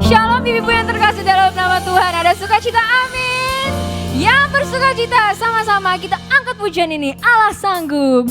Shalom ibu-ibu yang terkasih dalam nama Tuhan. Ada sukacita, amin. Yang bersukacita, sama-sama kita angkat pujian ini. Allah sanggup.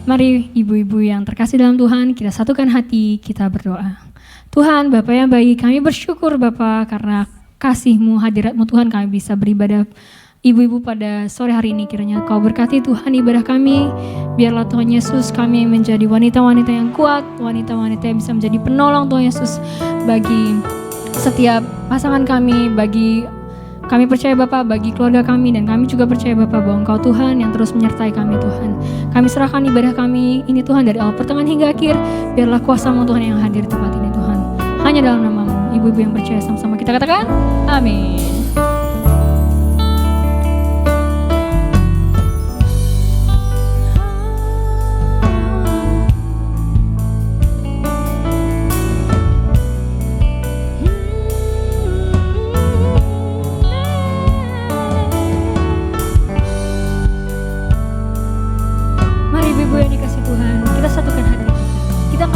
Mari ibu-ibu yang terkasih dalam Tuhan, kita satukan hati, kita berdoa. Tuhan, Bapa yang baik, kami bersyukur Bapa karena kasih-Mu, hadirat-Mu Tuhan, kami bisa beribadah ibu-ibu pada sore hari ini. Kiranya Kau berkati Tuhan ibadah kami, biarlah Tuhan Yesus kami menjadi wanita-wanita yang kuat, wanita-wanita yang bisa menjadi penolong Tuhan Yesus bagi setiap pasangan kami, bagi Kami percaya Bapa bagi keluarga kami, dan kami juga percaya Bapa bahwa Engkau Tuhan yang terus menyertai kami Tuhan. Kami serahkan ibadah kami ini Tuhan dari awal pertengahan hingga akhir. Biarlah kuasa-Mu Tuhan yang hadir di tempat ini Tuhan. Hanya dalam nama-Mu, ibu-ibu yang percaya sama-sama kita katakan, amin.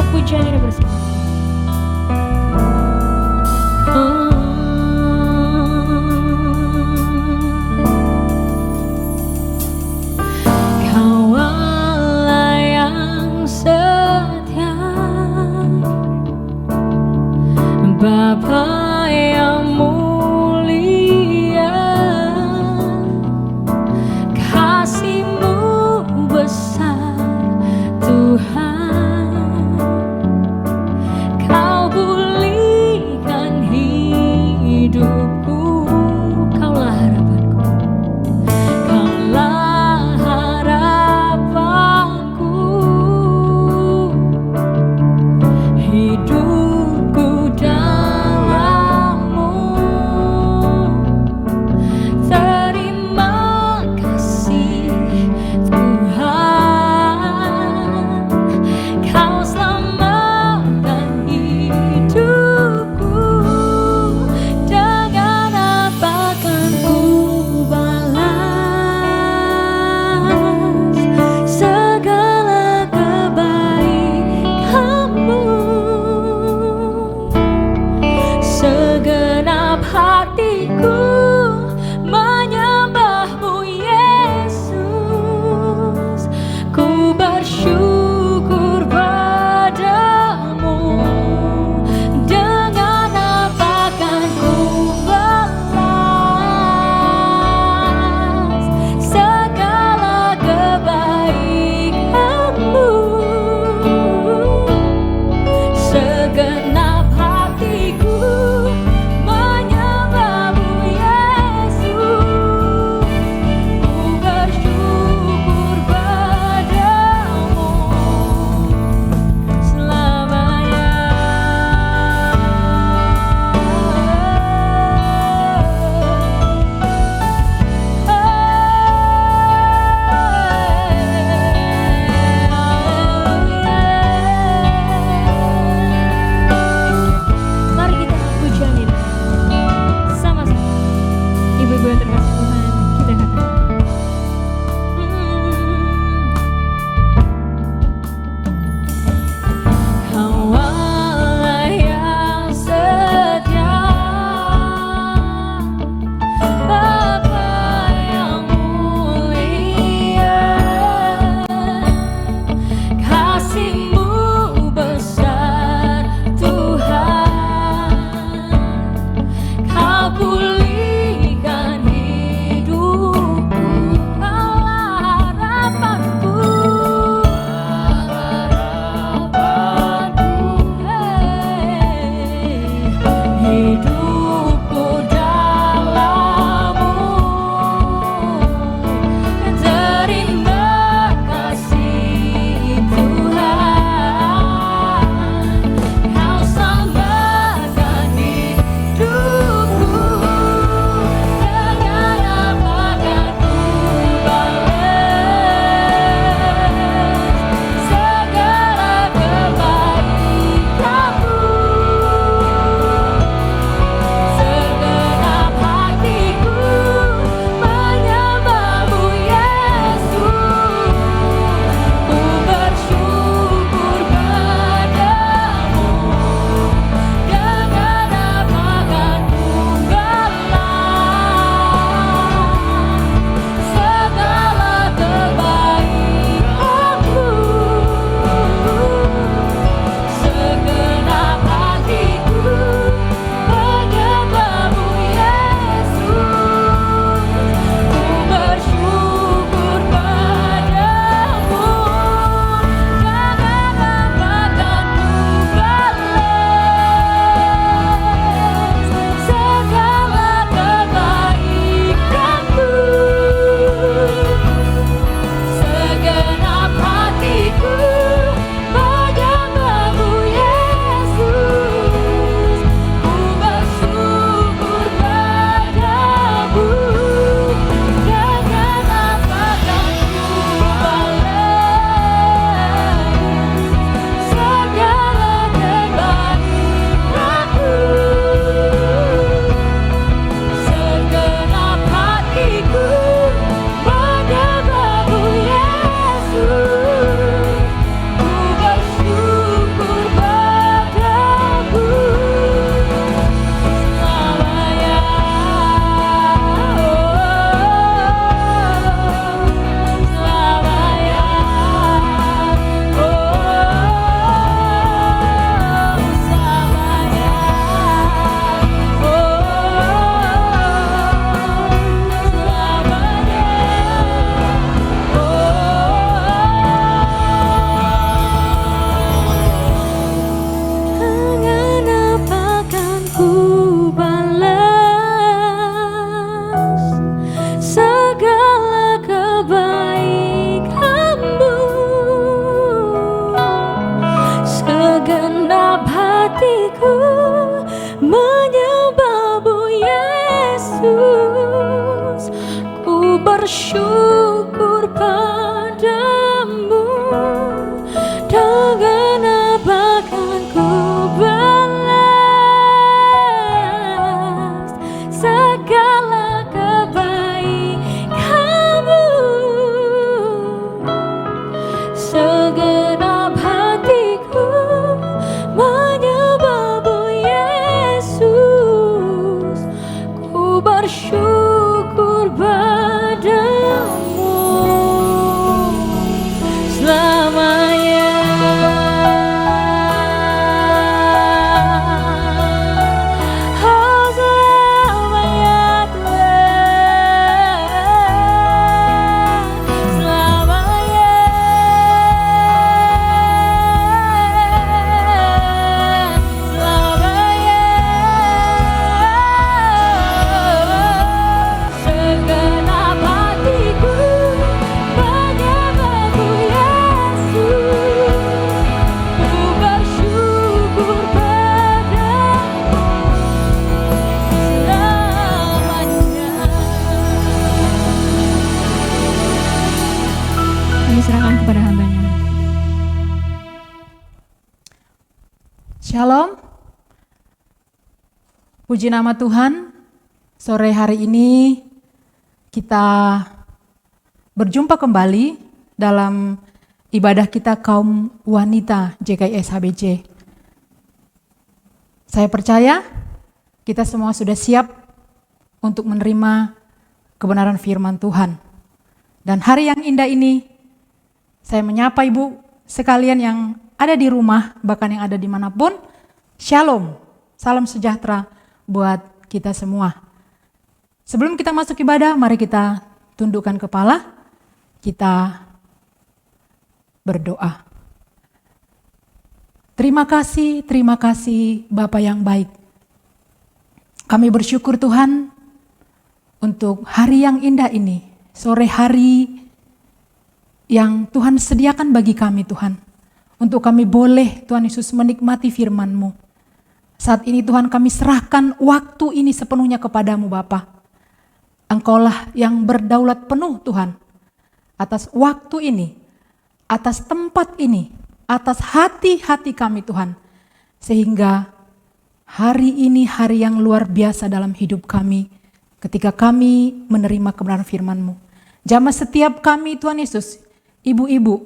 Pujian ini bersama. Kau Allah yang setia, Bapa yang mulia, kasih-Mu besar Tuhan. Hidupku, Kaulah harapanku, Kaulah harapanku. Hidupku dalam Shalom, puji nama Tuhan. Sore hari ini kita berjumpa kembali dalam ibadah kita kaum wanita JKIS HBC. Saya percaya kita semua sudah siap untuk menerima kebenaran firman Tuhan. Dan hari yang indah ini, saya menyapa ibu sekalian yang ada di rumah, bahkan yang ada dimanapun. Shalom, salam sejahtera buat kita semua. Sebelum kita masuk ibadah, mari kita tundukkan kepala, kita berdoa. Terima kasih Bapa yang baik. Kami bersyukur Tuhan untuk hari yang indah ini, sore hari yang Tuhan sediakan bagi kami Tuhan. Untuk kami boleh Tuhan Yesus menikmati firman-Mu. Saat ini Tuhan kami serahkan waktu ini sepenuhnya kepadamu Bapa. Engkaulah yang berdaulat penuh Tuhan atas waktu ini, atas tempat ini, atas hati-hati kami Tuhan. Sehingga hari ini hari yang luar biasa dalam hidup kami ketika kami menerima kebenaran firman-Mu. Jamah setiap kami Tuhan Yesus, ibu-ibu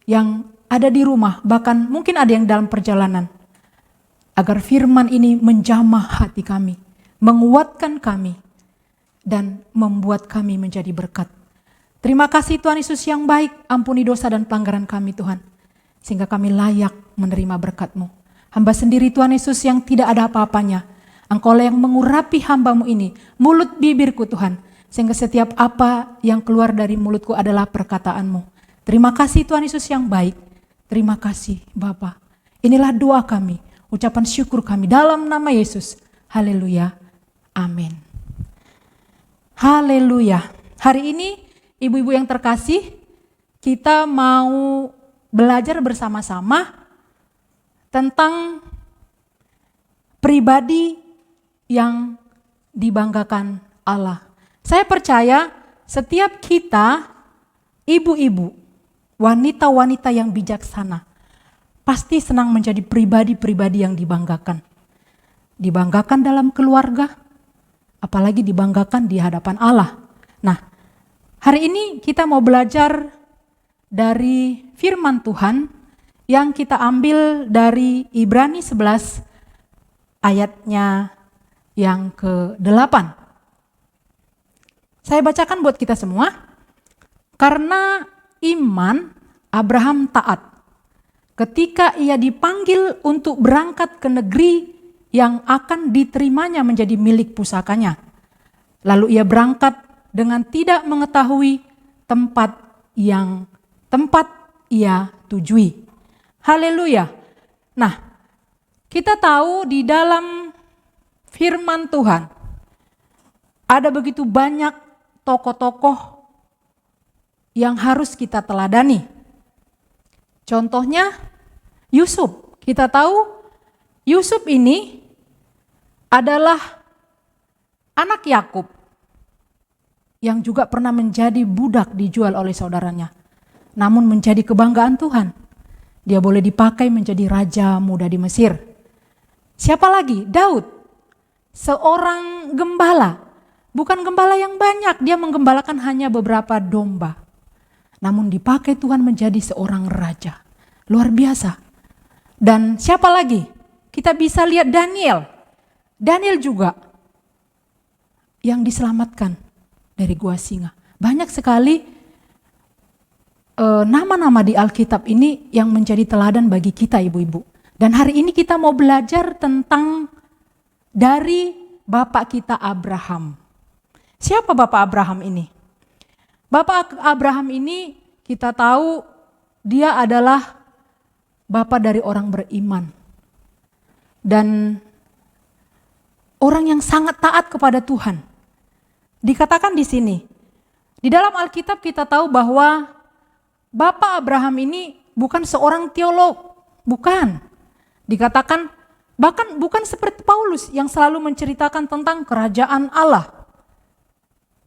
yang ada di rumah, bahkan mungkin ada yang dalam perjalanan. Agar firman ini menjamah hati kami, menguatkan kami, dan membuat kami menjadi berkat. Terima kasih Tuhan Yesus yang baik, ampuni dosa dan pelanggaran kami Tuhan. Sehingga kami layak menerima berkat-Mu. Hamba sendiri Tuhan Yesus yang tidak ada apa-apanya. Engkaulah yang mengurapi hamba-Mu ini, mulut bibirku Tuhan. Sehingga setiap apa yang keluar dari mulutku adalah perkataan-Mu. Terima kasih Tuhan Yesus yang baik. Terima kasih Bapa. Inilah doa kami, ucapan syukur kami dalam nama Yesus. Haleluya. Amin. Haleluya. Hari ini ibu-ibu yang terkasih, kita mau belajar bersama-sama tentang pribadi yang dibanggakan Allah. Saya percaya setiap kita, ibu-ibu, wanita-wanita yang bijaksana, pasti senang menjadi pribadi-pribadi yang dibanggakan. Dibanggakan dalam keluarga, apalagi dibanggakan di hadapan Allah. Nah, hari ini kita mau belajar dari firman Tuhan yang kita ambil dari Ibrani 11 ayatnya yang ke-8. Saya bacakan buat kita semua. Karena iman Abraham taat ketika ia dipanggil untuk berangkat ke negeri yang akan diterimanya menjadi milik pusakanya. Lalu ia berangkat dengan tidak mengetahui tempat ia tujui. Haleluya. Nah, kita tahu di dalam firman Tuhan ada begitu banyak tokoh-tokoh yang harus kita teladani. Contohnya Yusuf. Kita tahu Yusuf ini adalah anak Yakub yang juga pernah menjadi budak dijual oleh saudaranya. Namun menjadi kebanggaan Tuhan. Dia boleh dipakai menjadi raja muda di Mesir. Siapa lagi? Daud. Seorang gembala. Bukan gembala yang banyak, dia menggembalakan hanya beberapa domba. Namun dipakai Tuhan menjadi seorang raja. Luar biasa. Dan siapa lagi? Kita bisa lihat Daniel. Daniel juga yang diselamatkan dari gua singa. Banyak sekali nama-nama di Alkitab ini yang menjadi teladan bagi kita ibu-ibu. Dan hari ini kita mau belajar tentang dari bapak kita Abraham. Siapa bapak Abraham ini? Bapak Abraham ini kita tahu dia adalah bapak dari orang beriman. Dan orang yang sangat taat kepada Tuhan. Dikatakan di sini, di dalam Alkitab kita tahu bahwa bapak Abraham ini bukan seorang teolog, bukan. Dikatakan bahkan bukan seperti Paulus yang selalu menceritakan tentang kerajaan Allah.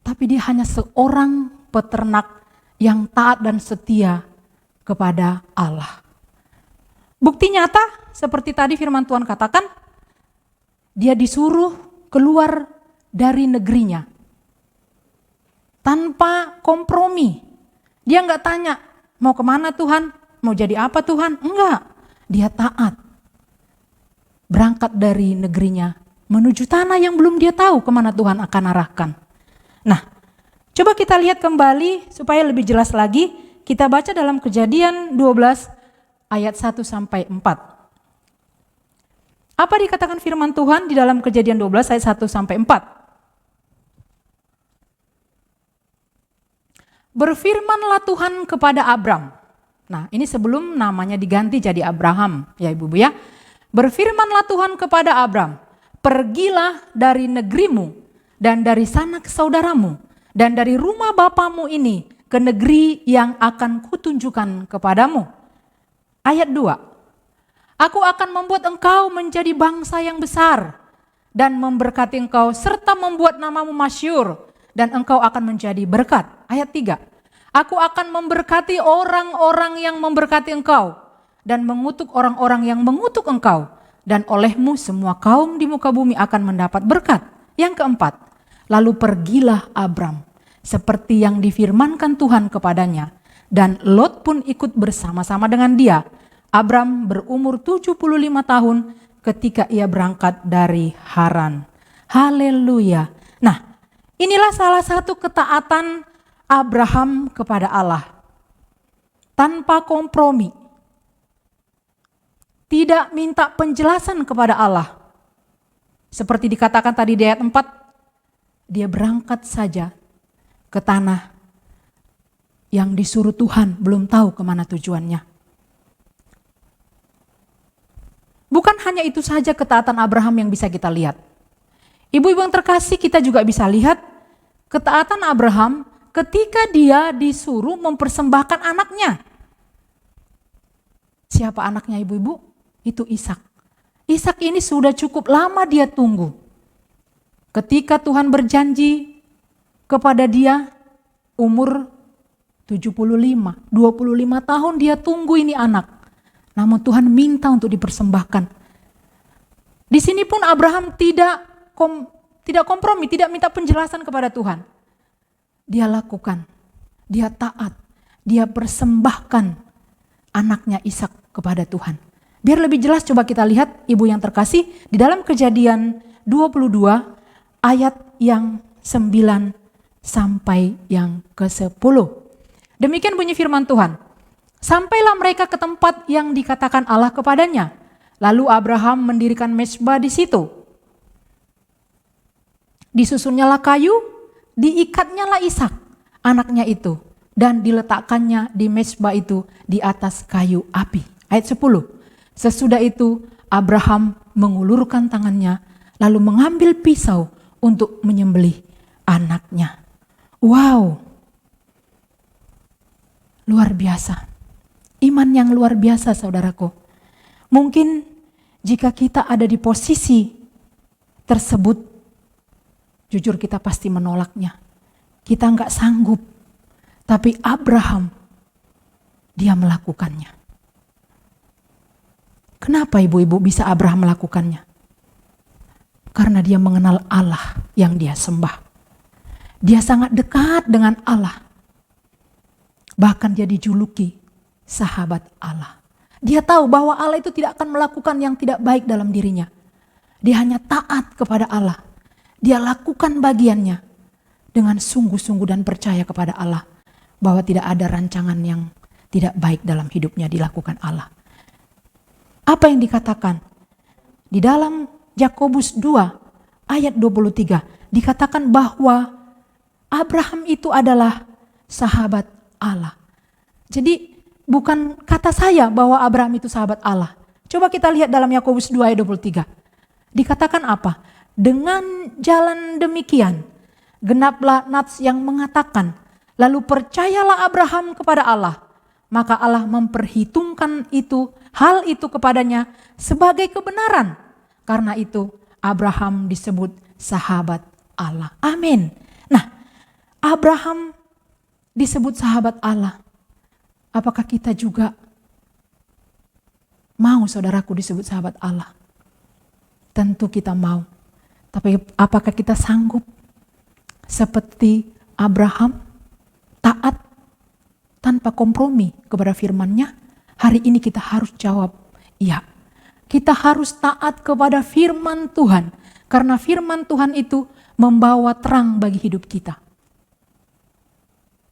Tapi dia hanya seorang peternak yang taat dan setia kepada Allah. Bukti nyata seperti tadi firman Tuhan katakan, dia disuruh keluar dari negerinya tanpa kompromi. Dia nggak tanya, mau kemana Tuhan? Mau jadi apa Tuhan? Enggak, dia taat. Berangkat dari negerinya menuju tanah yang belum dia tahu kemana Tuhan akan arahkan. Nah, coba kita lihat kembali supaya lebih jelas lagi. Kita baca dalam Kejadian 12 ayat 1 sampai 4. Apa dikatakan firman Tuhan di dalam Kejadian 12 ayat 1 sampai 4? Berfirmanlah Tuhan kepada Abram. Nah, ini sebelum namanya diganti jadi Abraham, ya Ibu-ibu ya. Berfirmanlah Tuhan kepada Abram, pergilah dari negerimu dan dari sanak saudaramu dan dari rumah bapamu ini ke negeri yang akan kutunjukkan kepadamu. Ayat 2. Aku akan membuat engkau menjadi bangsa yang besar dan memberkati engkau serta membuat namamu masyhur dan engkau akan menjadi berkat. Ayat 3. Aku akan memberkati orang-orang yang memberkati engkau dan mengutuk orang-orang yang mengutuk engkau, dan olehmu semua kaum di muka bumi akan mendapat berkat. Yang keempat, lalu pergilah Abram seperti yang difirmankan Tuhan kepadanya, dan Lot pun ikut bersama-sama dengan dia. Abram berumur 75 tahun ketika ia berangkat dari Haran. Haleluya. Nah, inilah salah satu ketaatan Abraham kepada Allah. Tanpa kompromi. Tidak minta penjelasan kepada Allah. Seperti dikatakan tadi di ayat 4, dia berangkat saja ke tanah yang disuruh Tuhan, belum tahu kemana tujuannya. Bukan hanya itu saja ketaatan Abraham yang bisa kita lihat. Ibu-ibu yang terkasih, kita juga bisa lihat ketaatan Abraham ketika dia disuruh mempersembahkan anaknya. Siapa anaknya ibu-ibu? Itu Ishak. Ishak ini sudah cukup lama dia tunggu. Ketika Tuhan berjanji kepada dia umur 75, 25 tahun dia tunggu ini anak. Namun Tuhan minta untuk dipersembahkan. Di sini pun Abraham tidak kompromi, tidak minta penjelasan kepada Tuhan. Dia lakukan, dia taat, dia persembahkan anaknya Ishak kepada Tuhan. Biar lebih jelas coba kita lihat ibu yang terkasih di dalam Kejadian 22 ayat yang 9 sampai yang ke-10. Demikian bunyi firman Tuhan. Sampailah mereka ke tempat yang dikatakan Allah kepadanya. Lalu Abraham mendirikan mezbah di situ. Disusunnyalah kayu, diikatnyalah Ishak, anaknya itu, dan diletakkannya di mezbah itu di atas kayu api. Ayat 10. Sesudah itu Abraham mengulurkan tangannya, lalu mengambil pisau untuk menyembelih anaknya. Wow, luar biasa. Iman yang luar biasa saudaraku. Mungkin jika kita ada di posisi tersebut, jujur kita pasti menolaknya. Kita enggak sanggup. Tapi Abraham, dia melakukannya. Kenapa ibu-ibu bisa Abraham melakukannya? Karena dia mengenal Allah yang dia sembah. Dia sangat dekat dengan Allah. Bahkan dia dijuluki sahabat Allah. Dia tahu bahwa Allah itu tidak akan melakukan yang tidak baik dalam dirinya. Dia hanya taat kepada Allah. Dia lakukan bagiannya dengan sungguh-sungguh dan percaya kepada Allah bahwa tidak ada rancangan yang tidak baik dalam hidupnya dilakukan Allah. Apa yang dikatakan? Di dalam Yakobus 2 ayat 23 dikatakan bahwa Abraham itu adalah sahabat Allah. Jadi bukan kata saya bahwa Abraham itu sahabat Allah. Coba kita lihat dalam Yakobus 2 ayat 23. Dikatakan apa? Dengan jalan demikian, genaplah nats yang mengatakan, lalu percayalah Abraham kepada Allah, maka Allah memperhitungkan hal itu kepadanya sebagai kebenaran. Karena itu Abraham disebut sahabat Allah. Amin. Nah, Abraham disebut sahabat Allah. Apakah kita juga Mau saudaraku disebut sahabat Allah? Tentu kita mau. Tapi apakah kita sanggup seperti Abraham, taat tanpa kompromi kepada firman-Nya? Hari ini kita harus jawab, iya. Kita harus taat kepada firman Tuhan. Karena firman Tuhan itu membawa terang bagi hidup kita.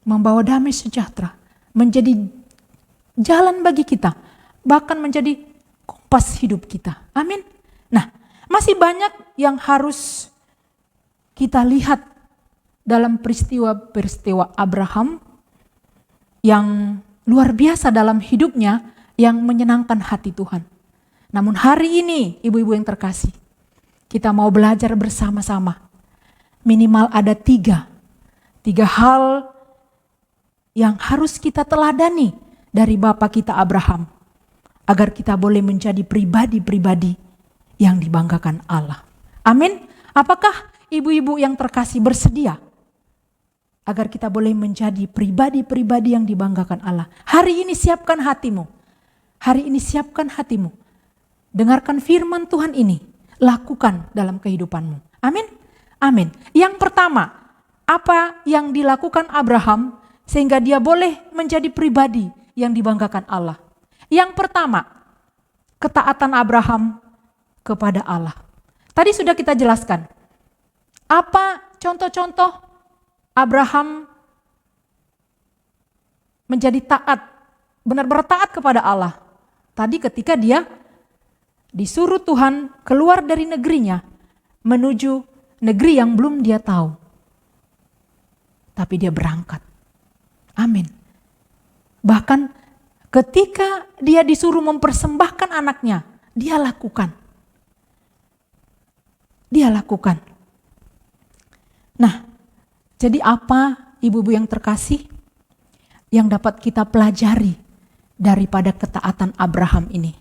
Membawa damai sejahtera. Menjadi jalan bagi kita. Bahkan menjadi kompas hidup kita. Amin. Nah, masih banyak yang harus kita lihat dalam peristiwa-peristiwa Abraham yang luar biasa dalam hidupnya yang menyenangkan hati Tuhan. Namun hari ini ibu-ibu yang terkasih, kita mau belajar bersama-sama. Minimal ada tiga hal yang harus kita teladani dari Bapa kita Abraham. Agar kita boleh menjadi pribadi-pribadi yang dibanggakan Allah. Amin. Apakah ibu-ibu yang terkasih bersedia? Agar kita boleh menjadi pribadi-pribadi yang dibanggakan Allah. Hari ini siapkan hatimu. Hari ini siapkan hatimu. Dengarkan firman Tuhan ini. Lakukan dalam kehidupanmu. Amin. Amin. Yang pertama, apa yang dilakukan Abraham sehingga dia boleh menjadi pribadi yang dibanggakan Allah. Yang pertama, ketaatan Abraham kepada Allah. Tadi sudah kita jelaskan. Apa contoh-contoh Abraham menjadi taat, benar-benar taat kepada Allah. Tadi ketika dia disuruh Tuhan keluar dari negerinya menuju negeri yang belum dia tahu. Tapi dia berangkat. Amin. Bahkan ketika dia disuruh mempersembahkan anaknya, dia lakukan. Dia lakukan. Nah, jadi apa ibu-ibu yang terkasih yang dapat kita pelajari daripada ketaatan Abraham ini?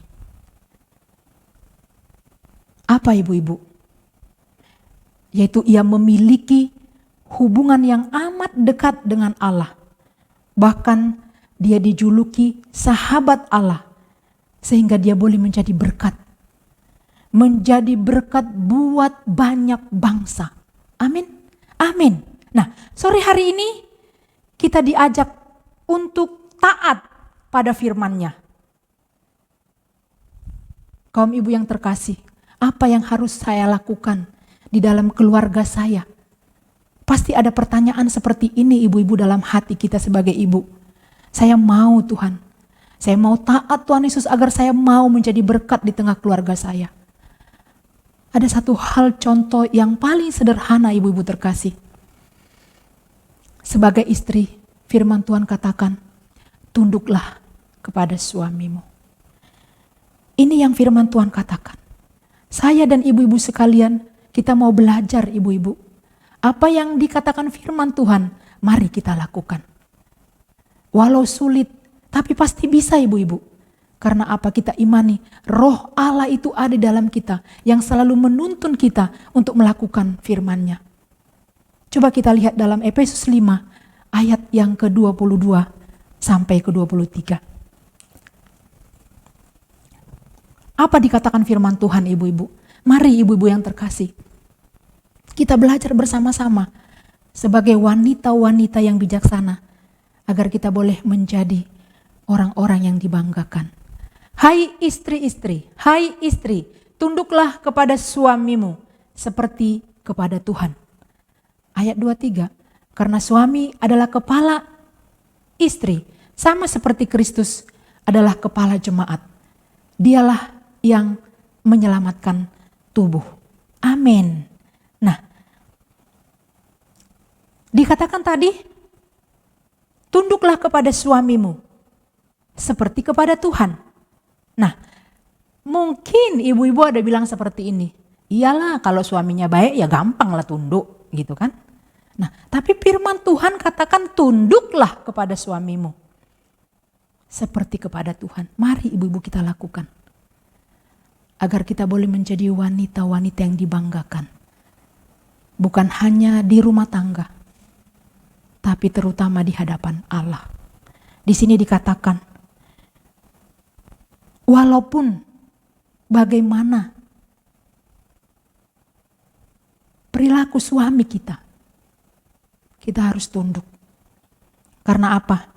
Apa ibu-ibu? Yaitu ia memiliki hubungan yang amat dekat dengan Allah. Bahkan dia dijuluki sahabat Allah. Sehingga dia boleh menjadi berkat. Menjadi berkat buat banyak bangsa. Amin. Amin. Nah, sore hari ini kita diajak untuk taat pada firman-Nya. Kaum ibu yang terkasih, apa yang harus saya lakukan di dalam keluarga saya? Pasti ada pertanyaan seperti ini ibu-ibu dalam hati kita sebagai ibu. Saya mau Tuhan. Saya mau taat Tuhan Yesus agar saya mau menjadi berkat di tengah keluarga saya. Ada satu hal contoh yang paling sederhana ibu-ibu terkasih. Sebagai istri, firman Tuhan katakan, tunduklah kepada suamimu. Ini yang firman Tuhan katakan. Saya dan ibu-ibu sekalian, kita mau belajar ibu-ibu. Apa yang dikatakan firman Tuhan, mari kita lakukan. Walau sulit, tapi pasti bisa ibu-ibu. Karena apa kita imani, roh Allah itu ada dalam kita yang selalu menuntun kita untuk melakukan firman-Nya. Coba kita lihat dalam Efesus 5 ayat yang ke-22 sampai ke-23. Apa dikatakan firman Tuhan ibu-ibu? Mari ibu-ibu yang terkasih. Kita belajar bersama-sama sebagai wanita-wanita yang bijaksana agar kita boleh menjadi orang-orang yang dibanggakan. Hai istri-istri, tunduklah kepada suamimu seperti kepada Tuhan. Ayat 23, karena suami adalah kepala istri, sama seperti Kristus adalah kepala jemaat. Dialah yang menyelamatkan tubuh. Amin. Nah, dikatakan tadi, tunduklah kepada suamimu seperti kepada Tuhan. Nah, mungkin ibu-ibu ada bilang seperti ini. Iyalah kalau suaminya baik ya gampang lah tunduk gitu kan. Nah, tapi firman Tuhan katakan tunduklah kepada suamimu seperti kepada Tuhan. Mari ibu-ibu kita lakukan. Agar kita boleh menjadi wanita-wanita yang dibanggakan. Bukan hanya di rumah tangga, tapi terutama di hadapan Allah. Di sini dikatakan, walaupun bagaimana perilaku suami kita, kita harus tunduk. Karena apa?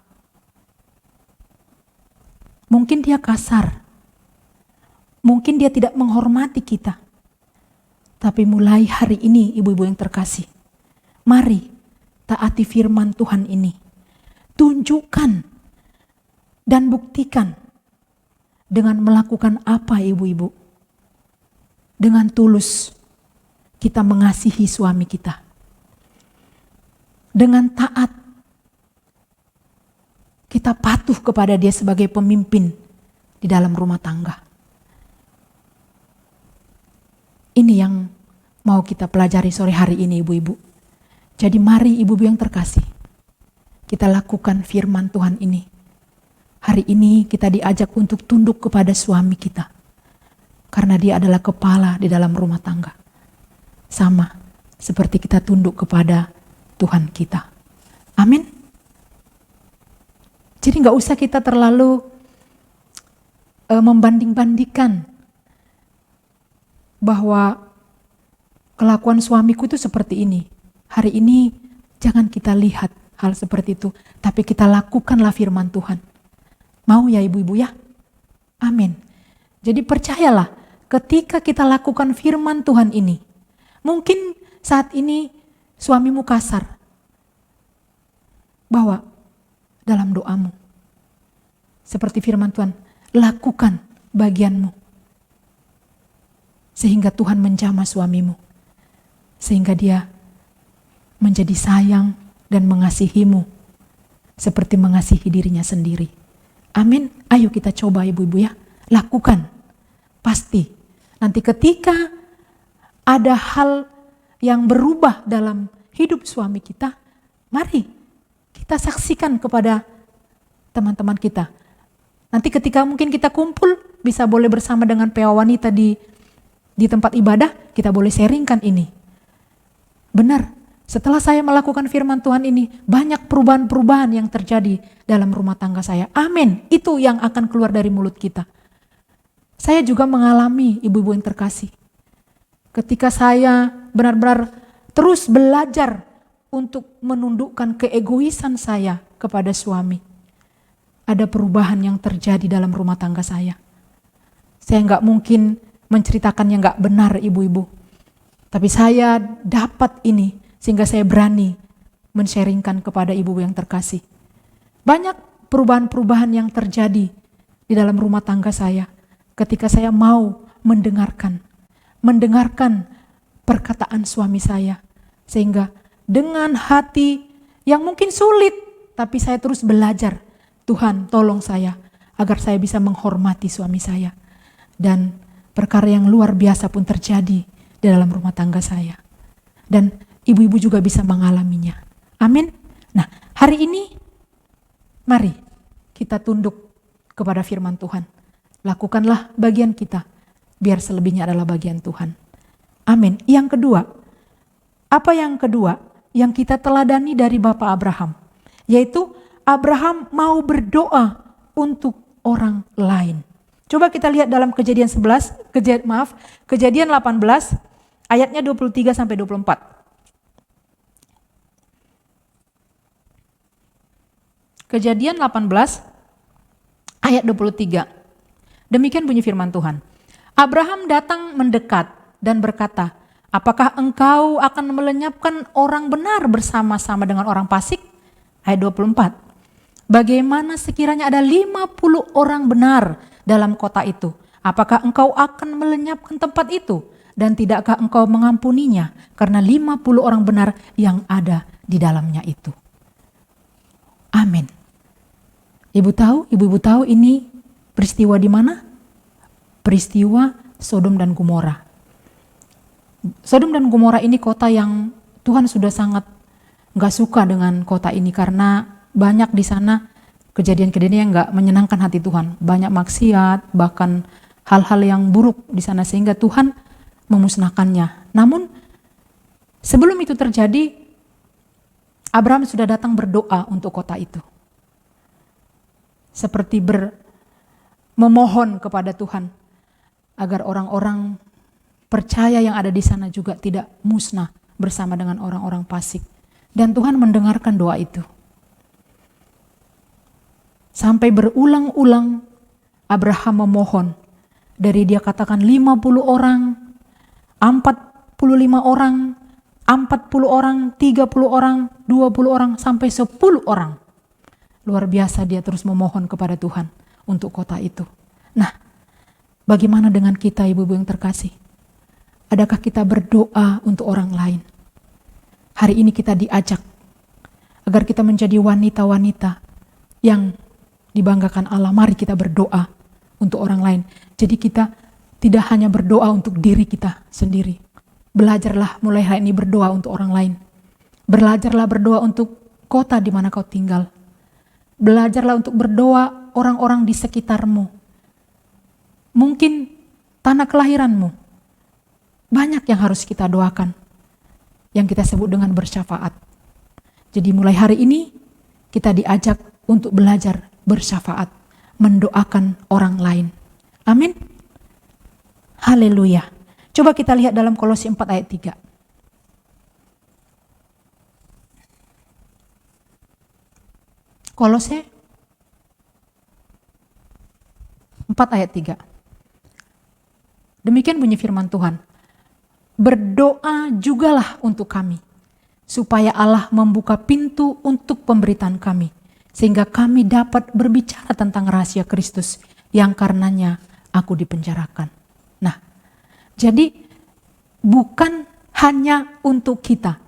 Mungkin dia kasar, mungkin dia tidak menghormati kita. Tapi mulai hari ini, ibu-ibu yang terkasih, mari taati firman Tuhan ini. Tunjukkan dan buktikan dengan melakukan apa, ibu-ibu? Dengan tulus kita mengasihi suami kita. Dengan taat kita patuh kepada dia sebagai pemimpin di dalam rumah tangga. Ini yang mau kita pelajari sore hari ini, ibu-ibu. Jadi mari ibu-ibu yang terkasih, kita lakukan firman Tuhan ini. Hari ini kita diajak untuk tunduk kepada suami kita. Karena dia adalah kepala di dalam rumah tangga. Sama seperti kita tunduk kepada Tuhan kita. Amin. Jadi gak usah kita terlalu membanding-bandingkan bahwa kelakuan suamiku itu seperti ini. Hari ini jangan kita lihat hal seperti itu, tapi kita lakukanlah firman Tuhan. Mau ya ibu-ibu ya? Amin. Jadi percayalah, ketika kita lakukan firman Tuhan ini, mungkin saat ini suamimu kasar. Bawa dalam doamu. Seperti firman Tuhan, lakukan bagianmu. Sehingga Tuhan menjamah suamimu. Sehingga dia menjadi sayang dan mengasihimu. Seperti mengasihi dirinya sendiri. Amin. Ayo kita coba ibu-ibu ya. Lakukan. Pasti. Nanti ketika ada hal yang berubah dalam hidup suami kita, mari kita saksikan kepada teman-teman kita. Nanti ketika mungkin kita kumpul, bisa boleh bersama dengan PA wanita di tempat ibadah, kita boleh sharingkan ini. Benar, setelah saya melakukan firman Tuhan ini, banyak perubahan-perubahan yang terjadi dalam rumah tangga saya. Amin, itu yang akan keluar dari mulut kita. Saya juga mengalami, ibu-ibu yang terkasih. Ketika saya benar-benar terus belajar untuk menundukkan keegoisan saya kepada suami. Ada perubahan yang terjadi dalam rumah tangga saya. Saya nggak mungkin menceritakan yang nggak benar ibu-ibu. Tapi saya dapat ini sehingga saya berani men-sharingkan kepada ibu yang terkasih. Banyak perubahan-perubahan yang terjadi di dalam rumah tangga saya ketika saya mau mendengarkan perkataan suami saya. Sehingga dengan hati yang mungkin sulit, tapi saya terus belajar. Tuhan tolong saya agar saya bisa menghormati suami saya. Dan perkara yang luar biasa pun terjadi di dalam rumah tangga saya. Dan ibu-ibu juga bisa mengalaminya. Amin. Nah, hari ini mari kita tunduk kepada firman Tuhan. Lakukanlah bagian kita, biar selebihnya adalah bagian Tuhan. Amin. Yang kedua, apa yang kedua yang kita teladani dari Bapak Abraham? Yaitu Abraham mau berdoa untuk orang lain. Coba kita lihat dalam Kejadian 18 ayatnya 23 sampai 24. Kejadian 18 ayat 23. Demikian bunyi firman Tuhan. Abraham datang mendekat dan berkata, apakah engkau akan melenyapkan orang benar bersama-sama dengan orang fasik? Ayat 24. Bagaimana sekiranya ada 50 orang benar dalam kota itu? Apakah engkau akan melenyapkan tempat itu? Dan tidakkah engkau mengampuninya karena 50 orang benar yang ada di dalamnya itu? Amin. Ibu-ibu tahu ini peristiwa di mana? Peristiwa Sodom dan Gomora. Sodom dan Gomora ini kota yang Tuhan sudah sangat gak suka dengan kota ini karena banyak di sana kejadian-kejadian yang gak menyenangkan hati Tuhan. Banyak maksiat, bahkan hal-hal yang buruk di sana sehingga Tuhan memusnahkannya. Namun sebelum itu terjadi, Abraham sudah datang berdoa untuk kota itu. Seperti memohon kepada Tuhan agar orang-orang percaya yang ada di sana juga tidak musnah bersama dengan orang-orang fasik. Dan Tuhan mendengarkan doa itu. Sampai berulang-ulang Abraham memohon. Dari dia katakan 50 orang, 45 orang, 40 orang, 30 orang, 20 orang, sampai 10 orang. Luar biasa dia terus memohon kepada Tuhan untuk kota itu. Nah, bagaimana dengan kita ibu-ibu yang terkasih? Adakah kita berdoa untuk orang lain? Hari ini kita diajak agar kita menjadi wanita-wanita yang dibanggakan Allah. Mari kita berdoa untuk orang lain. Jadi kita tidak hanya berdoa untuk diri kita sendiri. Belajarlah mulai hari ini berdoa untuk orang lain. Belajarlah berdoa untuk kota di mana kau tinggal. Belajarlah untuk berdoa orang-orang di sekitarmu. Mungkin tanah kelahiranmu. Banyak yang harus kita doakan. Yang kita sebut dengan bersyafaat. Jadi mulai hari ini kita diajak untuk belajar bersyafaat. Mendoakan orang lain. Amin. Haleluya. Coba kita lihat dalam Kolose 4 ayat 3. Kolose 4 ayat 3. Demikian bunyi firman Tuhan. Berdoa jugalah untuk kami, supaya Allah membuka pintu untuk pemberitaan kami, sehingga kami dapat berbicara tentang rahasia Kristus yang karenanya aku dipenjarakan. Nah, jadi bukan hanya untuk kita.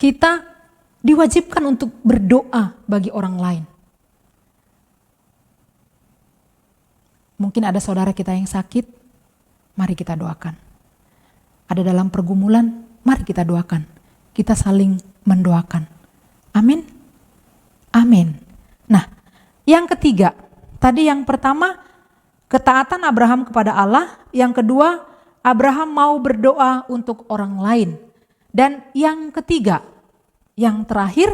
Kita diwajibkan untuk berdoa bagi orang lain. Mungkin ada saudara kita yang sakit, mari kita doakan. Ada dalam pergumulan, mari kita doakan. Kita saling mendoakan. Amin. Amin. Nah, yang ketiga, tadi yang pertama ketaatan Abraham kepada Allah, yang kedua Abraham mau berdoa untuk orang lain. Dan yang ketiga, yang terakhir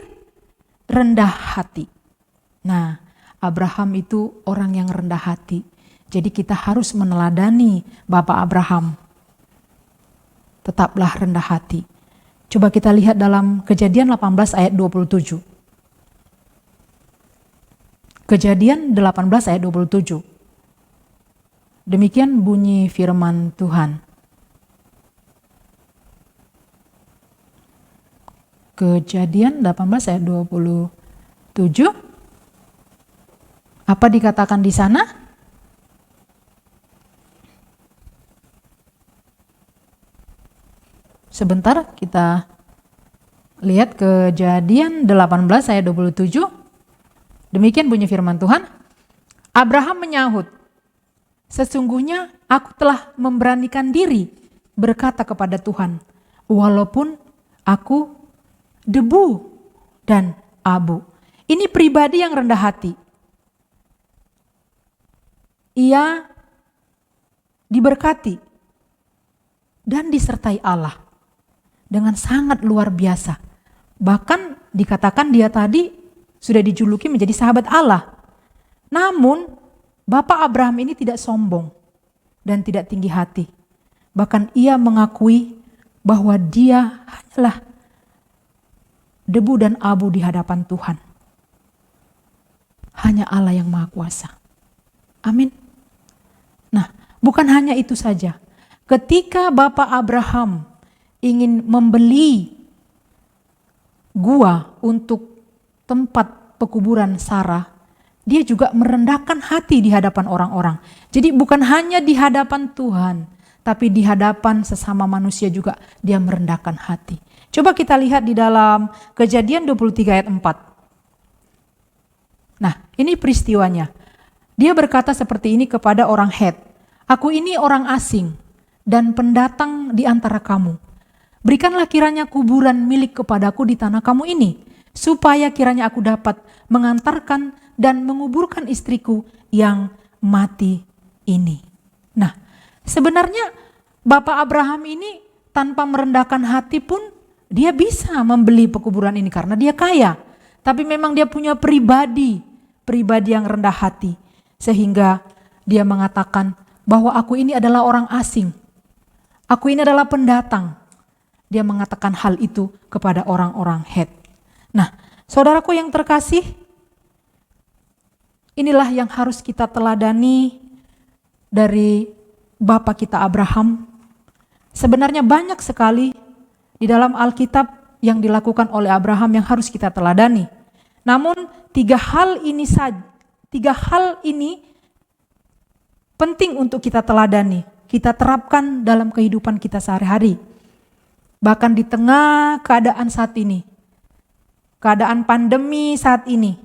rendah hati. Nah, Abraham itu orang yang rendah hati. Jadi kita harus meneladani Bapak Abraham. Tetaplah rendah hati. Coba kita lihat dalam Kejadian 18 ayat 27. Kejadian 18 ayat 27. Demikian bunyi firman Tuhan. Kejadian 18 ayat 27. Apa dikatakan di sana? Sebentar kita lihat Kejadian 18 ayat 27. Demikian bunyi firman Tuhan. Abraham menyahut, sesungguhnya aku telah memberanikan diri berkata kepada Tuhan, walaupun aku debu dan abu. Ini pribadi yang rendah hati. Ia diberkati dan disertai Allah dengan sangat luar biasa. Bahkan dikatakan dia tadi sudah dijuluki menjadi sahabat Allah. Namun Bapak Abraham ini tidak sombong dan tidak tinggi hati. Bahkan ia mengakui bahwa dia hanyalah debu dan abu di hadapan Tuhan. Hanya Allah yang Maha Kuasa. Amin. Nah, bukan hanya itu saja. Ketika Bapak Abraham ingin membeli gua untuk tempat pekuburan Sarah, dia juga merendahkan hati di hadapan orang-orang. Jadi bukan hanya di hadapan Tuhan, tapi di hadapan sesama manusia juga dia merendahkan hati. Coba kita lihat di dalam Kejadian 23 ayat 4. Nah, ini peristiwanya. Dia berkata seperti ini kepada orang Het, aku ini orang asing dan pendatang di antara kamu. Berikanlah kiranya kuburan milik kepadaku di tanah kamu ini, supaya kiranya aku dapat mengantarkan dan menguburkan istriku yang mati ini. Nah, sebenarnya Bapak Abraham ini tanpa merendahkan hati pun dia bisa membeli pekuburan ini karena dia kaya. Tapi memang dia punya pribadi yang rendah hati. Sehingga dia mengatakan bahwa aku ini adalah orang asing. Aku ini adalah pendatang. Dia mengatakan hal itu kepada orang-orang Het. Nah, saudaraku yang terkasih, inilah yang harus kita teladani dari Bapa kita Abraham. Sebenarnya banyak sekali di dalam Alkitab yang dilakukan oleh Abraham yang harus kita teladani. Namun tiga hal ini penting untuk kita teladani, kita terapkan dalam kehidupan kita sehari-hari. Bahkan di tengah keadaan saat ini, keadaan pandemi saat ini,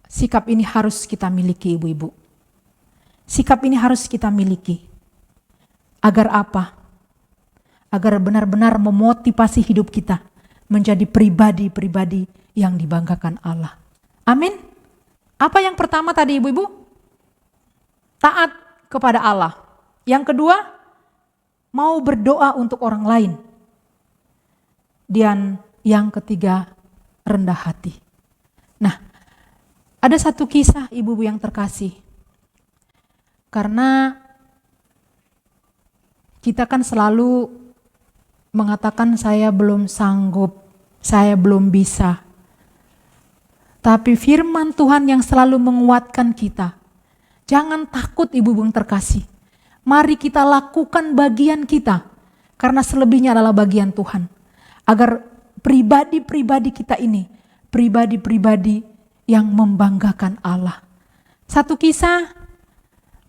sikap ini harus kita miliki, ibu-ibu. Sikap ini harus kita miliki. Agar apa? Agar benar-benar memotivasi hidup kita menjadi pribadi-pribadi yang dibanggakan Allah. Amin. Apa yang pertama tadi, ibu-ibu? Taat kepada Allah. Yang kedua, mau berdoa untuk orang lain. Dan yang ketiga, rendah hati. Nah, ada satu kisah ibu-ibu yang terkasih. Karena kita kan selalu mengatakan saya belum sanggup, saya belum bisa. Tapi firman Tuhan yang selalu menguatkan kita. Jangan takut ibu-ibu yang terkasih. Mari kita lakukan bagian kita. Karena selebihnya adalah bagian Tuhan. Agar pribadi-pribadi kita ini, pribadi-pribadi yang membanggakan Allah. Satu kisah,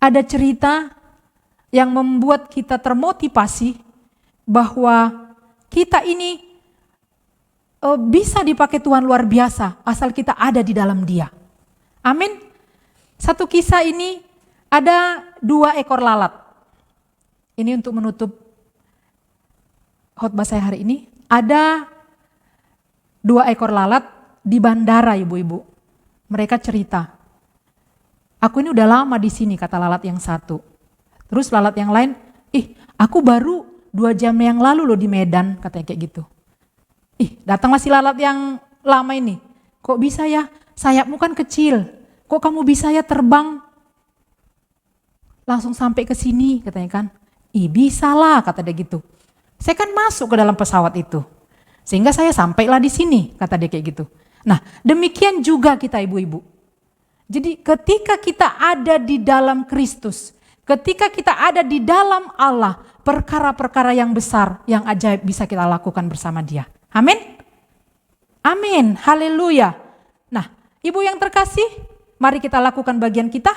ada cerita yang membuat kita termotivasi bahwa kita ini bisa dipakai Tuhan luar biasa asal kita ada di dalam Dia. Amin. Satu kisah ini ada 2 ekor lalat. Ini untuk menutup khotbah saya hari ini. Ada 2 ekor lalat di bandara, ibu-ibu. Mereka cerita, aku ini udah lama di sini, kata lalat yang satu. Terus lalat yang lain, aku baru 2 jam yang lalu loh di Medan, katanya kayak gitu. Datanglah si lalat yang lama ini. Kok bisa ya? Sayapmu kan kecil. Kok kamu bisa ya terbang? Langsung sampai ke sini, katanya kan. Bisa lah, kata dia gitu. Saya kan masuk ke dalam pesawat itu. Sehingga saya sampailah di sini, kata dia kayak gitu. Nah, demikian juga kita ibu-ibu. Jadi ketika kita ada di dalam Kristus, ketika kita ada di dalam Allah, perkara-perkara yang besar, yang ajaib bisa kita lakukan bersama Dia. Amin? Amin, haleluya. Nah, ibu yang terkasih, mari kita lakukan bagian kita.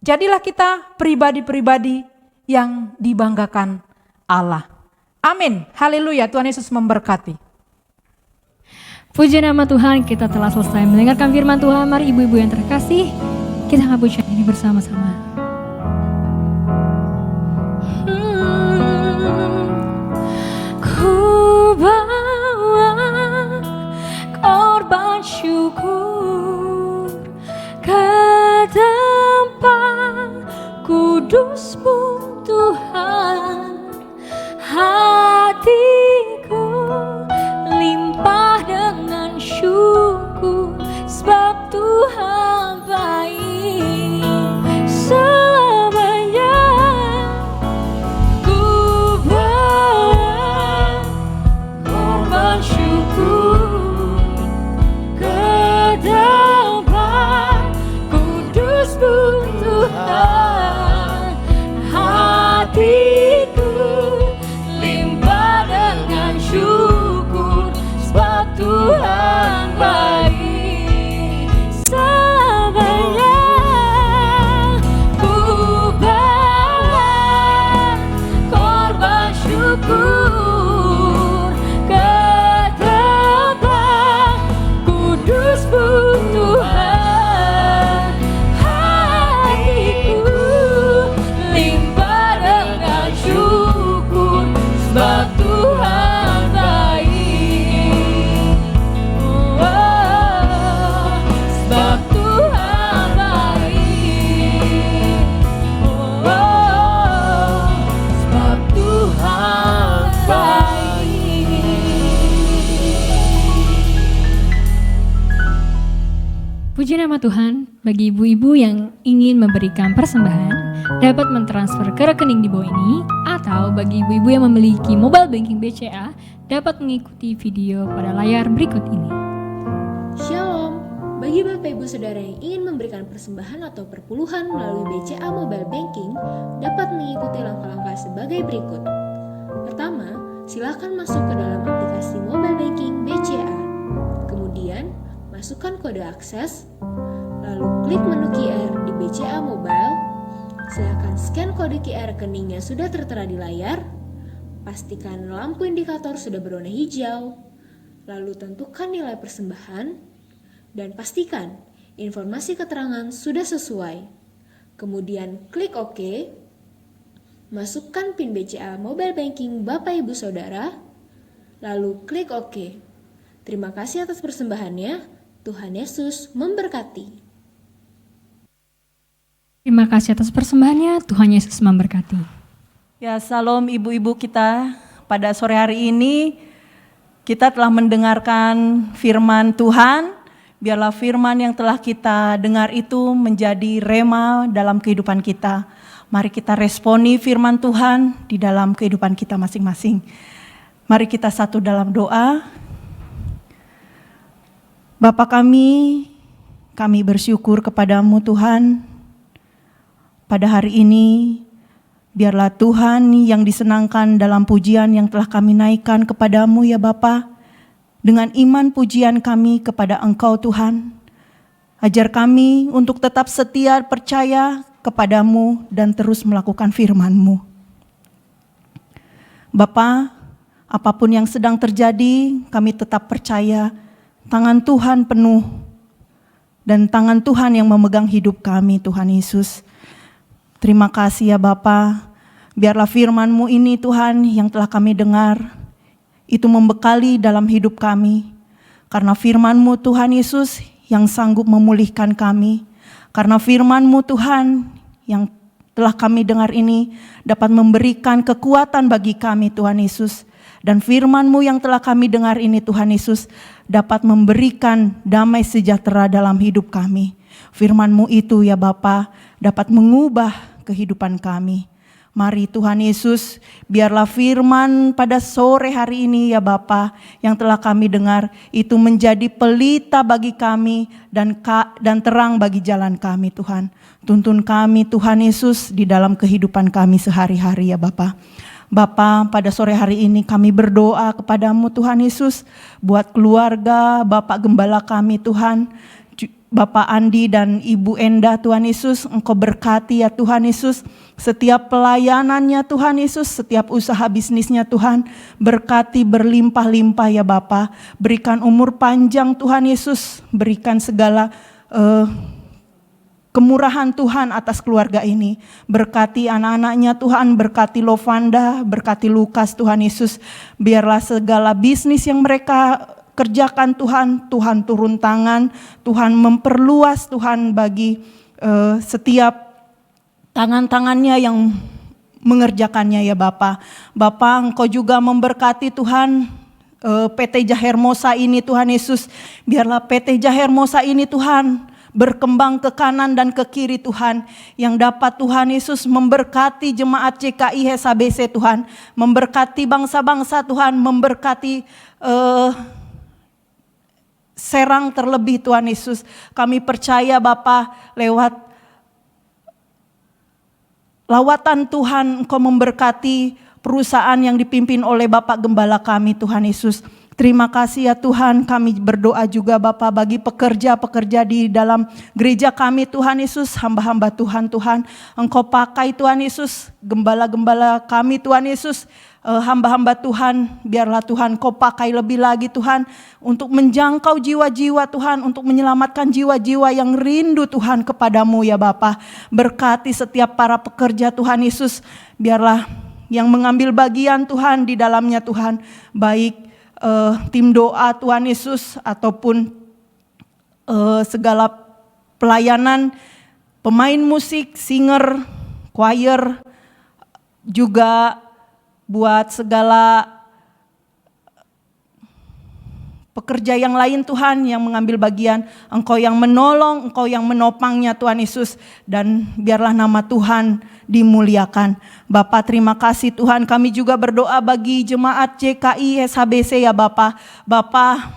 Jadilah kita pribadi-pribadi yang dibanggakan Allah. Amin, haleluya, Tuhan Yesus memberkati. Puji nama Tuhan, kita telah selesai mendengarkan firman Tuhan. Mari ibu-ibu yang terkasih, kita akan pujian ini bersama-sama. Ku bawa korban syukur ke tempat kudus-Mu Tuhan. Hatiku limpah dengan syukur sebab Tuhan baik. Puji nama Tuhan, bagi ibu-ibu yang ingin memberikan persembahan, dapat mentransfer ke rekening di bawah ini, atau bagi ibu-ibu yang memiliki mobile banking BCA, dapat mengikuti video pada layar berikut ini. Shalom, bagi Bapak Ibu Saudara yang ingin memberikan persembahan atau perpuluhan melalui BCA Mobile Banking, dapat mengikuti langkah-langkah sebagai berikut. Pertama, silakan masuk ke dalam aplikasi Mobile Banking BCA. Kemudian, masukkan kode akses, lalu klik menu QR di BCA Mobile. Silakan scan kode QR rekening yang sudah tertera di layar. Pastikan lampu indikator sudah berwarna hijau. Lalu tentukan nilai persembahan dan pastikan informasi keterangan sudah sesuai. Kemudian klik OK. Masukkan PIN BCA Mobile Banking Bapak Ibu Saudara. Lalu klik OK. Terima kasih atas persembahannya. Tuhan Yesus memberkati. Terima kasih atas persembahannya, Tuhan Yesus memberkati. Ya, salam ibu-ibu kita. Pada sore hari ini kita telah mendengarkan firman Tuhan. Biarlah firman yang telah kita dengar itu menjadi rema dalam kehidupan kita. Mari kita responi firman Tuhan di dalam kehidupan kita masing-masing. Mari kita satu dalam doa. Bapa kami bersyukur kepadamu Tuhan. Pada hari ini, biarlah Tuhan yang disenangkan dalam pujian yang telah kami naikkan kepadamu ya Bapa. Dengan iman pujian kami kepada Engkau Tuhan. Ajar kami untuk tetap setia percaya kepadamu dan terus melakukan firman-Mu. Bapa, apapun yang sedang terjadi, kami tetap percaya tangan Tuhan penuh dan tangan Tuhan yang memegang hidup kami, Tuhan Yesus. Terima kasih ya Bapa. Biarlah firman-Mu ini Tuhan yang telah kami dengar, itu membekali dalam hidup kami. Karena firman-Mu Tuhan Yesus yang sanggup memulihkan kami. Karena firman-Mu Tuhan yang telah kami dengar ini dapat memberikan kekuatan bagi kami Tuhan Yesus. Dan firman-Mu yang telah kami dengar ini Tuhan Yesus dapat memberikan damai sejahtera dalam hidup kami. Firman-Mu itu ya Bapa dapat mengubah kehidupan kami. Mari Tuhan Yesus, biarlah firman pada sore hari ini ya Bapa yang telah kami dengar itu menjadi pelita bagi kami dan terang bagi jalan kami Tuhan. Tuntun kami Tuhan Yesus di dalam kehidupan kami sehari-hari ya Bapa. Bapa, pada sore hari ini kami berdoa kepadamu Tuhan Yesus, buat keluarga Bapak Gembala kami Tuhan, Bapak Andi dan Ibu Enda Tuhan Yesus, Engkau berkati ya Tuhan Yesus, setiap pelayanannya Tuhan Yesus, setiap usaha bisnisnya Tuhan, berkati berlimpah-limpah ya Bapa, berikan umur panjang Tuhan Yesus, berikan segala kemurahan Tuhan atas keluarga ini. Berkati anak-anaknya Tuhan, berkati Lovanda, berkati Lukas Tuhan Yesus. Biarlah segala bisnis yang mereka kerjakan Tuhan turun tangan, Tuhan memperluas Tuhan bagi setiap tangan-tangannya yang mengerjakannya ya Bapa. Bapa, Engkau juga memberkati Tuhan PT Jahermosa ini Tuhan Yesus. Biarlah PT Jahermosa ini Tuhan berkembang ke kanan dan ke kiri Tuhan, yang dapat Tuhan Yesus memberkati jemaat CKI HSABC Tuhan, memberkati bangsa-bangsa Tuhan, memberkati Serang terlebih Tuhan Yesus. Kami percaya Bapa lewat lawatan Tuhan Engkau memberkati perusahaan yang dipimpin oleh Bapak Gembala kami Tuhan Yesus. Terima kasih ya Tuhan, kami berdoa juga Bapa bagi pekerja-pekerja di dalam gereja kami Tuhan Yesus, hamba-hamba Tuhan, Engkau pakai Tuhan Yesus, gembala-gembala kami Tuhan Yesus, hamba-hamba Tuhan, biarlah Tuhan Kau pakai lebih lagi Tuhan, untuk menjangkau jiwa-jiwa Tuhan, untuk menyelamatkan jiwa-jiwa yang rindu Tuhan kepadamu ya Bapa. Berkati setiap para pekerja Tuhan Yesus, biarlah yang mengambil bagian Tuhan di dalamnya Tuhan, baik tim doa Tuhan Yesus ataupun segala pelayanan, pemain musik, singer, choir, juga buat segala pekerja yang lain Tuhan yang mengambil bagian, Engkau yang menolong, Engkau yang menopangnya Tuhan Yesus, dan biarlah nama Tuhan dimuliakan. Bapa terima kasih Tuhan, kami juga berdoa bagi jemaat JKI SHBC ya Bapa. Bapa,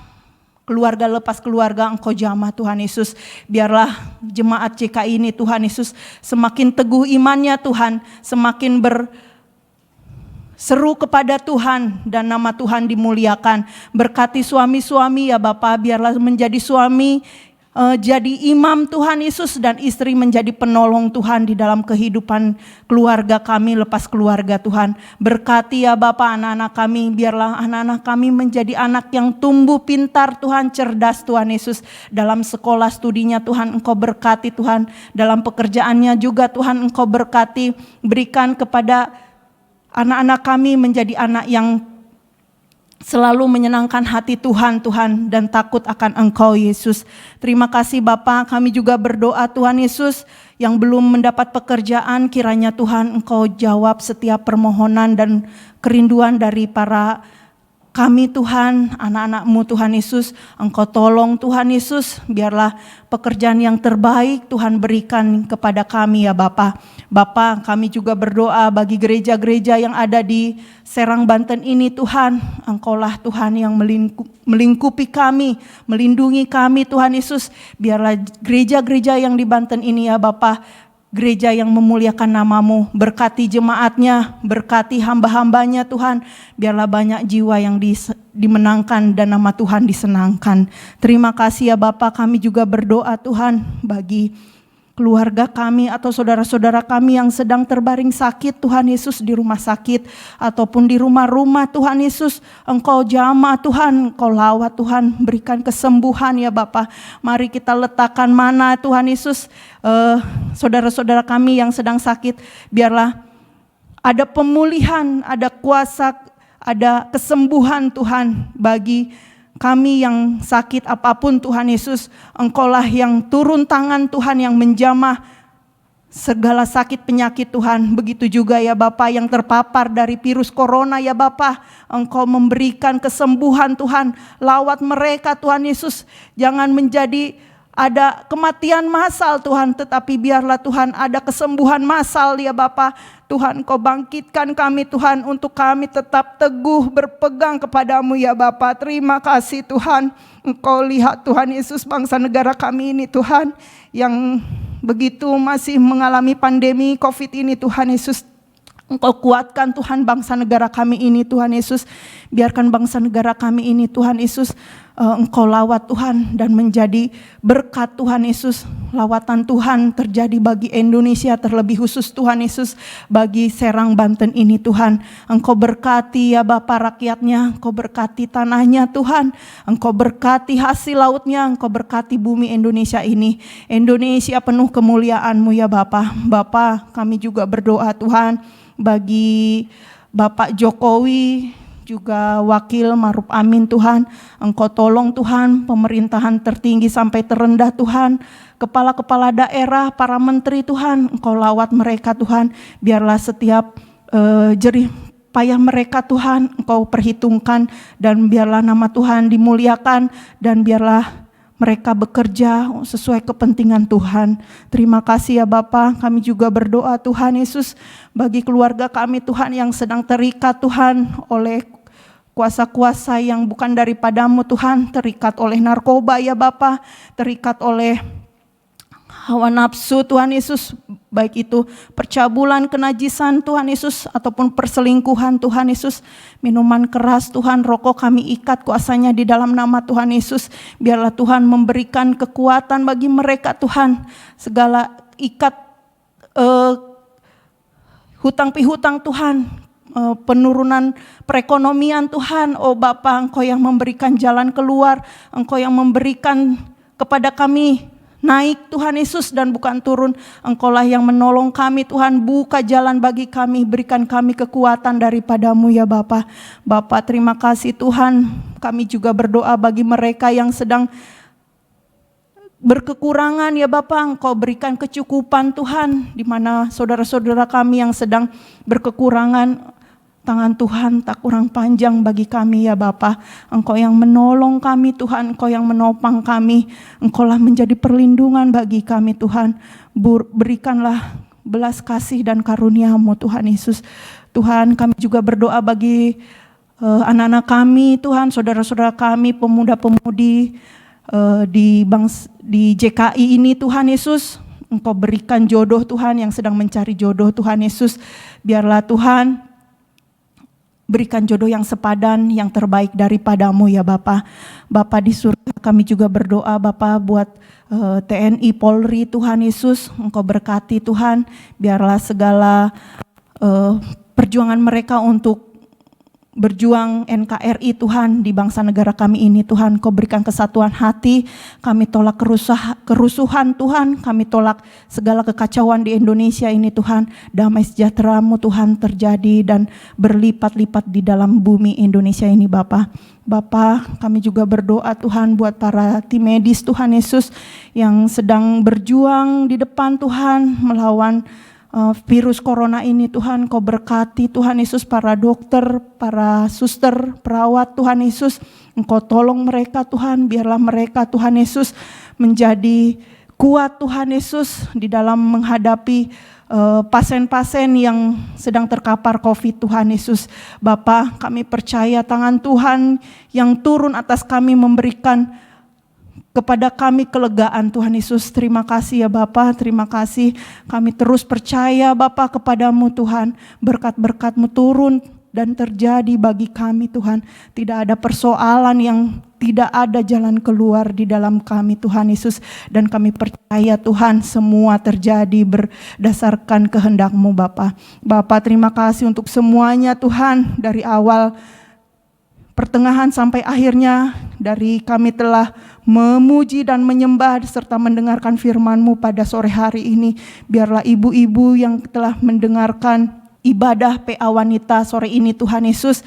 keluarga lepas keluarga Engkau jamah Tuhan Yesus. Biarlah jemaat JKI ini Tuhan Yesus semakin teguh imannya Tuhan, semakin seru kepada Tuhan dan nama Tuhan dimuliakan. Berkati suami-suami ya Bapa, biarlah menjadi suami jadi imam Tuhan Yesus, dan istri menjadi penolong Tuhan di dalam kehidupan keluarga kami lepas keluarga Tuhan. Berkati ya Bapa anak-anak kami, biarlah anak-anak kami menjadi anak yang tumbuh pintar Tuhan, cerdas Tuhan Yesus. Dalam sekolah studinya Tuhan Engkau berkati Tuhan, dalam pekerjaannya juga Tuhan Engkau berkati. Berikan kepada anak-anak kami menjadi anak yang selalu menyenangkan hati Tuhan dan takut akan Engkau Yesus. Terima kasih Bapa, kami juga berdoa Tuhan Yesus yang belum mendapat pekerjaan, kiranya Tuhan Engkau jawab setiap permohonan dan kerinduan dari para kami Tuhan, anak-anak-Mu Tuhan Yesus. Engkau tolong Tuhan Yesus, biarlah pekerjaan yang terbaik Tuhan berikan kepada kami ya Bapa. Bapa, kami juga berdoa bagi gereja-gereja yang ada di Serang Banten ini Tuhan. Engkaulah Tuhan yang melingkupi kami, melindungi kami Tuhan Yesus. Biarlah gereja-gereja yang di Banten ini ya Bapa, gereja yang memuliakan nama-Mu. Berkati jemaatnya, berkati hamba-hambanya Tuhan. Biarlah banyak jiwa yang dimenangkan dan nama Tuhan disenangkan. Terima kasih ya Bapa, kami juga berdoa Tuhan bagi keluarga kami atau saudara-saudara kami yang sedang terbaring sakit Tuhan Yesus, di rumah sakit ataupun di rumah-rumah Tuhan Yesus. Engkau jamah Tuhan, Engkau lawat Tuhan, berikan kesembuhan ya Bapa. Mari kita letakkan mana Tuhan Yesus saudara-saudara kami yang sedang sakit, biarlah ada pemulihan, ada kuasa, ada kesembuhan Tuhan bagi kami yang sakit apapun Tuhan Yesus. Engkaulah yang turun tangan Tuhan, yang menjamah segala sakit penyakit Tuhan. Begitu juga ya Bapa yang terpapar dari virus corona ya Bapa, Engkau memberikan kesembuhan Tuhan. Lawat mereka Tuhan Yesus, jangan menjadi ada kematian massal Tuhan, tetapi biarlah Tuhan ada kesembuhan massal ya Bapa. Tuhan Kau bangkitkan kami Tuhan, untuk kami tetap teguh berpegang kepadamu ya Bapa. Terima kasih Tuhan. Engkau lihat Tuhan Yesus bangsa negara kami ini Tuhan, yang begitu masih mengalami pandemi COVID ini Tuhan Yesus. Engkau kuatkan Tuhan bangsa negara kami ini Tuhan Yesus. Biarkan bangsa negara kami ini Tuhan Yesus, Engkau lawat Tuhan dan menjadi berkat Tuhan Yesus. Lawatan Tuhan terjadi bagi Indonesia, terlebih khusus Tuhan Yesus bagi Serang Banten ini Tuhan. Engkau berkati ya Bapa rakyatnya, Engkau berkati tanahnya Tuhan. Engkau berkati hasil lautnya, Engkau berkati bumi Indonesia ini. Indonesia penuh kemuliaan-Mu ya Bapa. Bapa, kami juga berdoa Tuhan bagi Bapak Jokowi, juga Wakil Maruf Amin Tuhan. Engkau tolong Tuhan pemerintahan tertinggi sampai terendah Tuhan, kepala-kepala daerah, para menteri Tuhan, Engkau lawat mereka Tuhan. Biarlah setiap jerih payah mereka Tuhan Engkau perhitungkan, dan biarlah nama Tuhan dimuliakan, dan biarlah mereka bekerja sesuai kepentingan Tuhan. Terima kasih ya Bapa. Kami juga berdoa Tuhan Yesus bagi keluarga kami Tuhan yang sedang terikat Tuhan oleh kuasa-kuasa yang bukan daripada-Mu Tuhan, terikat oleh narkoba ya Bapa, terikat oleh hawa nafsu Tuhan Yesus, baik itu percabulan, kenajisan Tuhan Yesus, ataupun perselingkuhan Tuhan Yesus, minuman keras Tuhan, rokok kami ikat kuasanya di dalam nama Tuhan Yesus. Biarlah Tuhan memberikan kekuatan bagi mereka Tuhan, segala ikat hutang pihutang Tuhan, penurunan perekonomian Tuhan. Oh Bapa, Engkau yang memberikan jalan keluar, Engkau yang memberikan kepada kami naik Tuhan Yesus dan bukan turun. Engkaulah yang menolong kami Tuhan, buka jalan bagi kami, berikan kami kekuatan daripada-Mu ya Bapa. Bapa terima kasih Tuhan. Kami juga berdoa bagi mereka yang sedang berkekurangan ya Bapa, Engkau berikan kecukupan Tuhan, di mana saudara-saudara kami yang sedang berkekurangan Tangan Tuhan tak kurang panjang bagi kami ya Bapa. Engkau yang menolong kami Tuhan, Engkau yang menopang kami. Engkaulah menjadi perlindungan bagi kami Tuhan. Berikanlah belas kasih dan karunia-Mu Tuhan Yesus. Tuhan, kami juga berdoa bagi anak-anak kami Tuhan, saudara-saudara kami, pemuda-pemudi di JKI ini Tuhan Yesus. Engkau berikan jodoh Tuhan yang sedang mencari jodoh Tuhan Yesus. Biarlah Tuhan berikan jodoh yang sepadan, yang terbaik daripada-Mu ya Bapa. Bapa di surga, kami juga berdoa Bapa buat TNI, Polri Tuhan Yesus. Engkau berkati Tuhan, biarlah segala perjuangan mereka untuk berjuang NKRI Tuhan di bangsa negara kami ini Tuhan. Kau berikan kesatuan hati, kami tolak kerusuhan Tuhan, kami tolak segala kekacauan di Indonesia ini Tuhan. Damai sejahtera-Mu Tuhan terjadi dan berlipat-lipat di dalam bumi Indonesia ini Bapa. Bapa, kami juga berdoa Tuhan buat para tim medis Tuhan Yesus yang sedang berjuang di depan Tuhan melawan virus corona ini Tuhan. Kau berkati Tuhan Yesus para dokter, para suster, perawat Tuhan Yesus. Engkau tolong mereka Tuhan, biarlah mereka Tuhan Yesus menjadi kuat Tuhan Yesus di dalam menghadapi pasien-pasien yang sedang terkapar COVID Tuhan Yesus. Bapa, kami percaya tangan Tuhan yang turun atas kami memberikan kepada kami kelegaan Tuhan Yesus. Terima kasih ya Bapa, terima kasih. Kami terus percaya Bapa kepada-Mu Tuhan. Berkat-berkat-Mu turun dan terjadi bagi kami Tuhan. Tidak ada persoalan yang tidak ada jalan keluar di dalam kami Tuhan Yesus. Dan kami percaya Tuhan semua terjadi berdasarkan kehendak-Mu Bapa. Bapa, terima kasih untuk semuanya Tuhan, dari awal pertengahan sampai akhirnya, dari kami telah memuji dan menyembah serta mendengarkan firman-Mu pada sore hari ini. Biarlah ibu-ibu yang telah mendengarkan ibadah PA wanita sore ini Tuhan Yesus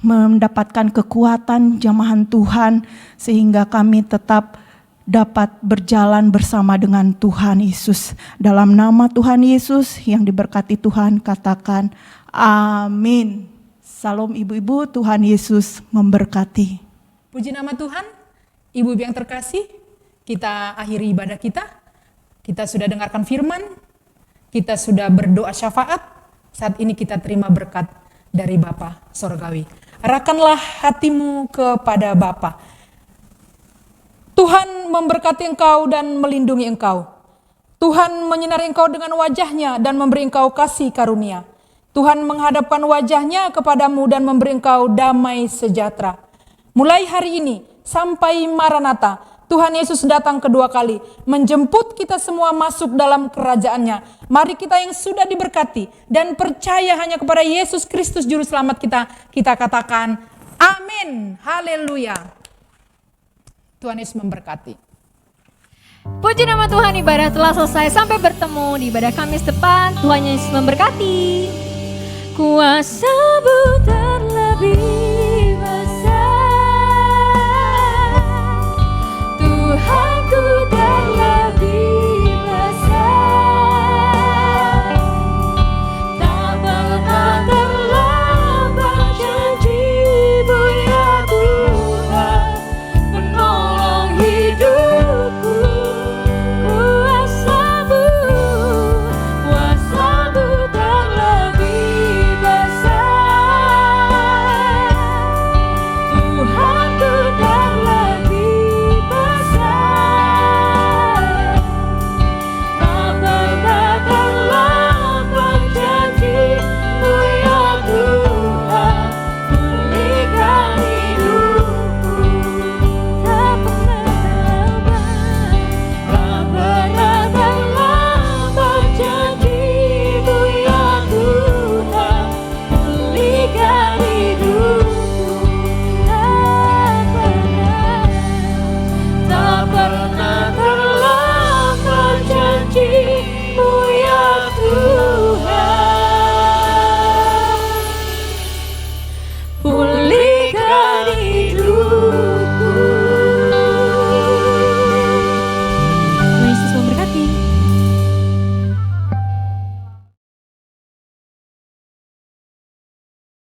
mendapatkan kekuatan jamahan Tuhan sehingga kami tetap dapat berjalan bersama dengan Tuhan Yesus. Dalam nama Tuhan Yesus yang diberkati Tuhan, katakan amin. Salam ibu-ibu, Tuhan Yesus memberkati. Puji nama Tuhan, ibu-ibu yang terkasih, kita akhiri ibadah kita. Kita sudah dengarkan firman, kita sudah berdoa syafaat, saat ini kita terima berkat dari Bapa Sorgawi. Arahkanlah hatimu kepada Bapa. Tuhan memberkati engkau dan melindungi engkau. Tuhan menyinari engkau dengan wajahnya dan memberi engkau kasih karunia. Tuhan menghadapkan wajahnya kepadamu dan memberi engkau damai sejahtera. Mulai hari ini sampai Maranatha, Tuhan Yesus datang kedua kali, menjemput kita semua masuk dalam kerajaannya. Mari kita yang sudah diberkati dan percaya hanya kepada Yesus Kristus Juru Selamat kita katakan amin, haleluya. Tuhan Yesus memberkati. Puji nama Tuhan, ibadah telah selesai. Sampai bertemu di ibadah Kamis depan. Tuhan Yesus memberkati. Kuasa buta